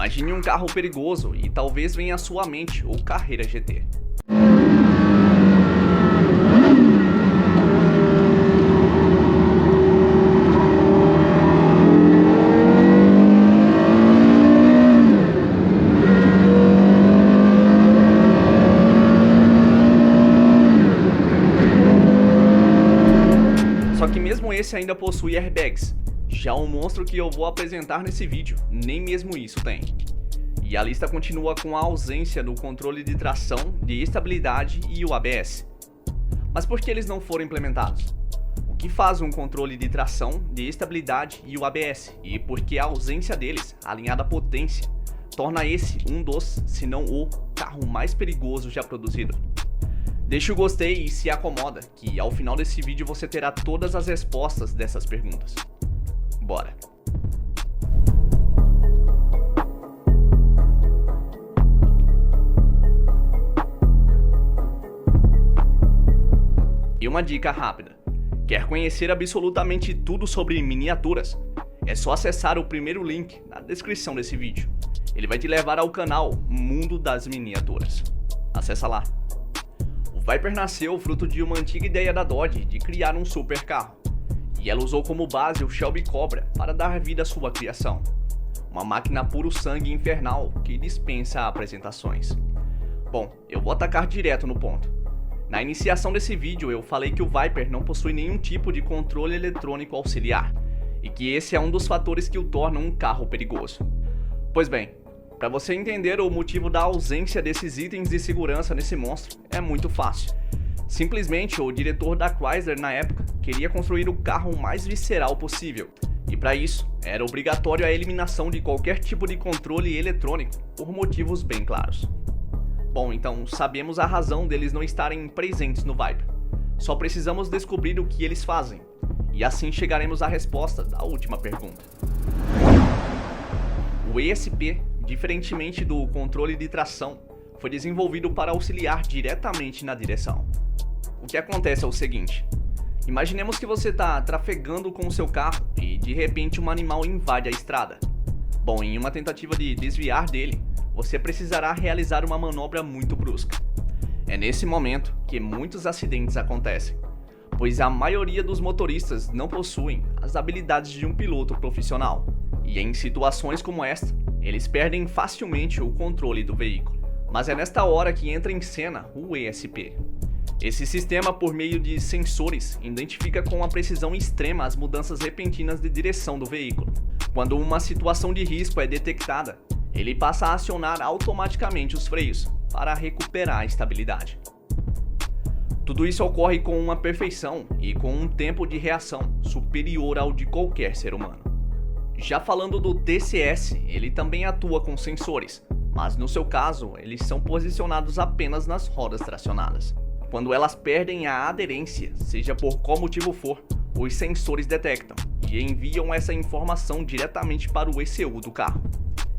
Imagine um carro perigoso e talvez venha à sua mente o Carrera GT. Só que mesmo esse ainda possui airbags. Já o monstro que eu vou apresentar nesse vídeo, nem mesmo isso tem. E a lista continua com a ausência do controle de tração, de estabilidade e o ABS. Mas por que eles não foram implementados? O que faz um controle de tração, de estabilidade e o ABS? E por que a ausência deles, alinhada à potência, torna esse um dos, se não o, carro mais perigoso já produzido? Deixe o gostei e se acomoda, que ao final desse vídeo você terá todas as respostas dessas perguntas. Bora! E uma dica rápida: quer conhecer absolutamente tudo sobre miniaturas? É só acessar o primeiro link na descrição desse vídeo. Ele vai te levar ao canal Mundo das Miniaturas. Acessa lá. O Viper nasceu fruto de uma antiga ideia da Dodge de criar um super carro. E ela usou como base o Shelby Cobra para dar vida à sua criação. Uma máquina puro sangue infernal que dispensa apresentações. Bom, eu vou atacar direto no ponto. Na iniciação desse vídeo eu falei que o Viper não possui nenhum tipo de controle eletrônico auxiliar, e que esse é um dos fatores que o tornam um carro perigoso. Pois bem, para você entender o motivo da ausência desses itens de segurança nesse monstro, é muito fácil. Simplesmente o diretor da Chrysler na época queria construir o carro mais visceral possível, e para isso era obrigatório a eliminação de qualquer tipo de controle eletrônico, por motivos bem claros. Bom, então sabemos a razão deles não estarem presentes no Viper. Só precisamos descobrir o que eles fazem, e assim chegaremos à resposta da última pergunta. O ESP, diferentemente do controle de tração, foi desenvolvido para auxiliar diretamente na direção. O que acontece é o seguinte: imaginemos que você está trafegando com o seu carro e de repente um animal invade a estrada. Bom, em uma tentativa de desviar dele, você precisará realizar uma manobra muito brusca. É nesse momento que muitos acidentes acontecem, pois a maioria dos motoristas não possuem as habilidades de um piloto profissional, e em situações como esta, eles perdem facilmente o controle do veículo. Mas é nesta hora que entra em cena o ESP. Esse sistema, por meio de sensores, identifica com uma precisão extrema as mudanças repentinas de direção do veículo. Quando uma situação de risco é detectada, ele passa a acionar automaticamente os freios para recuperar a estabilidade. Tudo isso ocorre com uma perfeição e com um tempo de reação superior ao de qualquer ser humano. Já falando do TCS, ele também atua com sensores, mas no seu caso, eles são posicionados apenas nas rodas tracionadas. Quando elas perdem a aderência, seja por qual motivo for, os sensores detectam e enviam essa informação diretamente para o ECU do carro.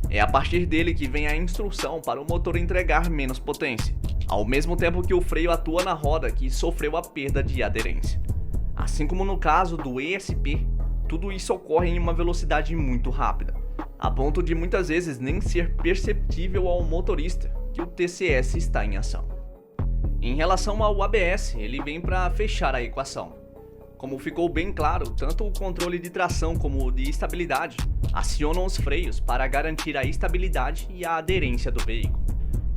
É a partir dele que vem a instrução para o motor entregar menos potência, ao mesmo tempo que o freio atua na roda que sofreu a perda de aderência. Assim como no caso do ESP, tudo isso ocorre em uma velocidade muito rápida, a ponto de muitas vezes nem ser perceptível ao motorista que o TCS está em ação. Em relação ao ABS, ele vem para fechar a equação. Como ficou bem claro, tanto o controle de tração como o de estabilidade acionam os freios para garantir a estabilidade e a aderência do veículo.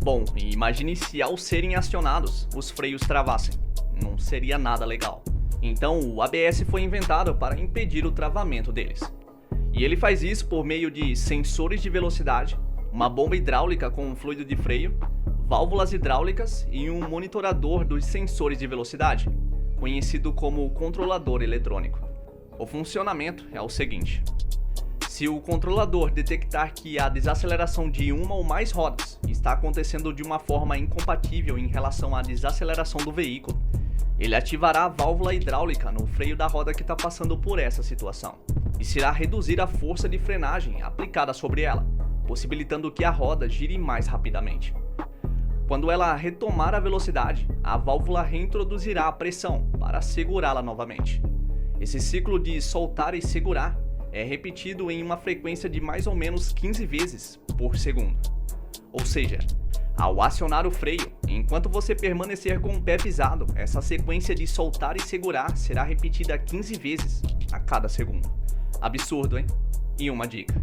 Bom, imagine se ao serem acionados, os freios travassem. Não seria nada legal. Então o ABS foi inventado para impedir o travamento deles. E ele faz isso por meio de sensores de velocidade, uma bomba hidráulica com fluido de freio, válvulas hidráulicas e um monitorador dos sensores de velocidade, conhecido como controlador eletrônico. O funcionamento é o seguinte: se o controlador detectar que a desaceleração de uma ou mais rodas está acontecendo de uma forma incompatível em relação à desaceleração do veículo, ele ativará a válvula hidráulica no freio da roda que está passando por essa situação, e irá reduzir a força de frenagem aplicada sobre ela, possibilitando que a roda gire mais rapidamente. Quando ela retomar a velocidade, a válvula reintroduzirá a pressão para segurá-la novamente. Esse ciclo de soltar e segurar é repetido em uma frequência de mais ou menos 15 vezes por segundo. Ou seja, ao acionar o freio, enquanto você permanecer com o pé pisado, essa sequência de soltar e segurar será repetida 15 vezes a cada segundo. Absurdo, hein? E uma dica: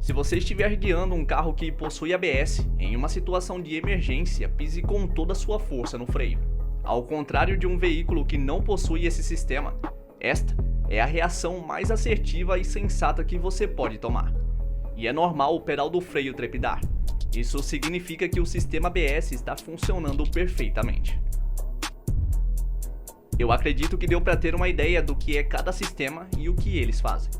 se você estiver guiando um carro que possui ABS, em uma situação de emergência, pise com toda a sua força no freio. Ao contrário de um veículo que não possui esse sistema, esta é a reação mais assertiva e sensata que você pode tomar. E é normal o pedal do freio trepidar. Isso significa que o sistema ABS está funcionando perfeitamente. Eu acredito que deu para ter uma ideia do que é cada sistema e o que eles fazem.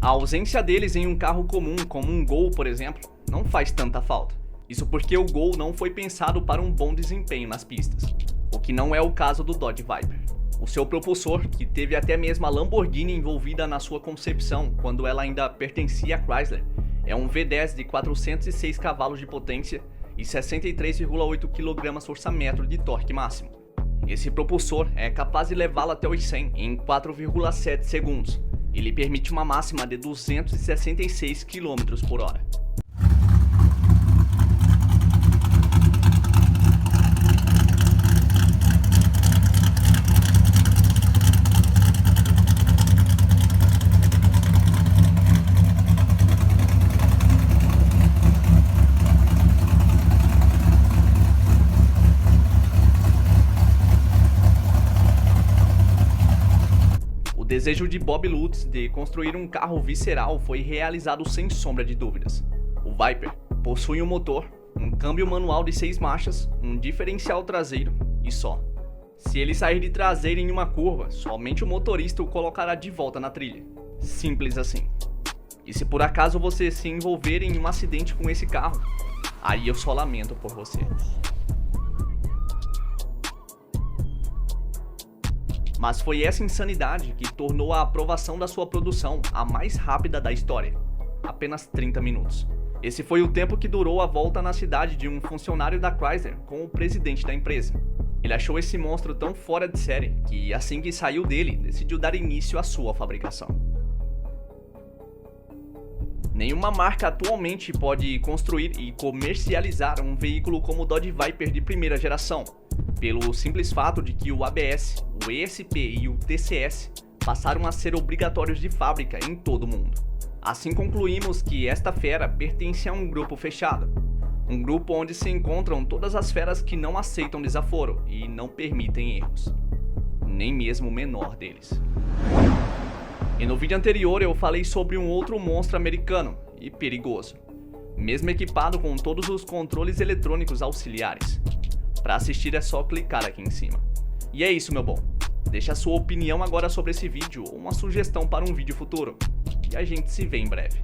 A ausência deles em um carro comum, como um Gol, por exemplo, não faz tanta falta. Isso porque o Gol não foi pensado para um bom desempenho nas pistas, o que não é o caso do Dodge Viper. O seu propulsor, que teve até mesmo a Lamborghini envolvida na sua concepção quando ela ainda pertencia à Chrysler, é um V10 de 406 cavalos de potência e 63,8 kgfm de torque máximo. Esse propulsor é capaz de levá-lo até os 100 em 4,7 segundos. Ele permite uma máxima de 266 km/h. O desejo de Bob Lutz de construir um carro visceral foi realizado sem sombra de dúvidas. O Viper possui um motor, um câmbio manual de 6 marchas, um diferencial traseiro e só. Se ele sair de traseira em uma curva, somente o motorista o colocará de volta na trilha. Simples assim. E se por acaso você se envolver em um acidente com esse carro, aí eu só lamento por você. Mas foi essa insanidade que tornou a aprovação da sua produção a mais rápida da história. Apenas 30 minutos. Esse foi o tempo que durou a volta na cidade de um funcionário da Chrysler com o presidente da empresa. Ele achou esse monstro tão fora de série que, assim que saiu dele, decidiu dar início à sua fabricação. Nenhuma marca atualmente pode construir e comercializar um veículo como o Dodge Viper de primeira geração, pelo simples fato de que o ABS, o ESP e o TCS passaram a ser obrigatórios de fábrica em todo o mundo. Assim concluímos que esta fera pertence a um grupo fechado, um grupo onde se encontram todas as feras que não aceitam desaforo e não permitem erros, nem mesmo o menor deles. E no vídeo anterior eu falei sobre um outro monstro americano e perigoso, mesmo equipado com todos os controles eletrônicos auxiliares. Para assistir é só clicar aqui em cima. E é isso, meu bom. Deixa a sua opinião agora sobre esse vídeo ou uma sugestão para um vídeo futuro. E a gente se vê em breve.